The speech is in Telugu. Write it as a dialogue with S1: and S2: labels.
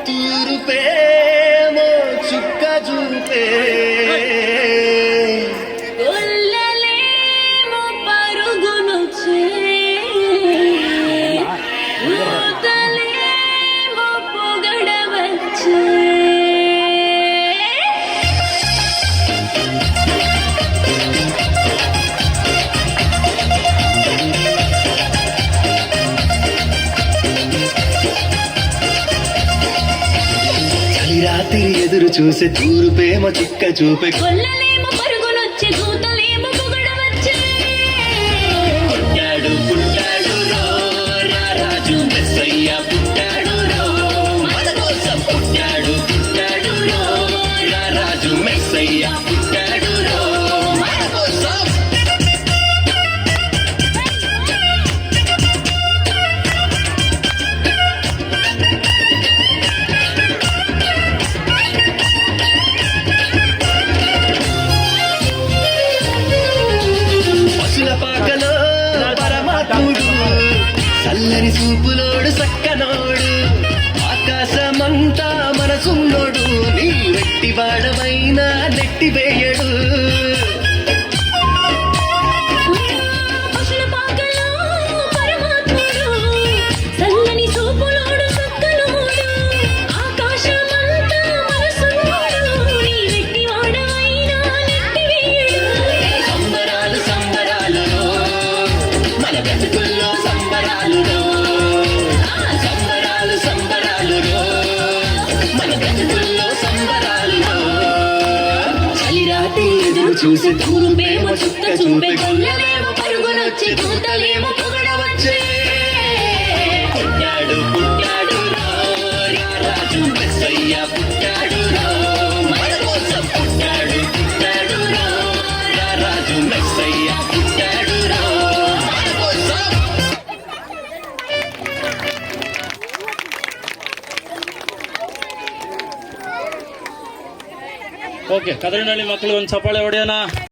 S1: తూరుపేమో చుక్క చూపే రాత్రి ఎదురు చూసే తూరుపేమ చుక్క చూపే
S2: కొల్లలేమో పరుగునొచ్చే దూతలేమో పొగడవచ్చే
S1: పుట్టాడు పుట్టాడు రో రారాజు మెస్సయ్య పుట్టాడు రో మన కోసం పుట్టాడు పుట్టాడు రో రారాజు మెస్సయ్య పుట్టాడు రో మన కోసం పాకలో పరమాత్ముడు చల్లని చూపులోడు సక్కనోడు ఆకాశమంతా మనసున్నోడు నీ వెట్టి వాడమైనా నెట్టి వేయడు చూసి తూరుపేమో చుక్క చూపే
S2: కొల్లలేమో పరుగునొచ్చే దూతలేమో పొగడవచ్చే
S1: పుట్టాడు పుట్టాడు రారాజు మెస్సయ్య పుట్టాడు మన కోసం పుట్టాడు పుట్టాడు రారాజు మెస్సయ్య పుట్టాడు మన కోసం.
S3: ಓಕೆ ಕದರಿನಹಳ್ಳಿ ಮಕ್ಕಳು ಒಂದು ಚಪ್ಪಾಳೆ ಹೊಡೆಯೋಣ.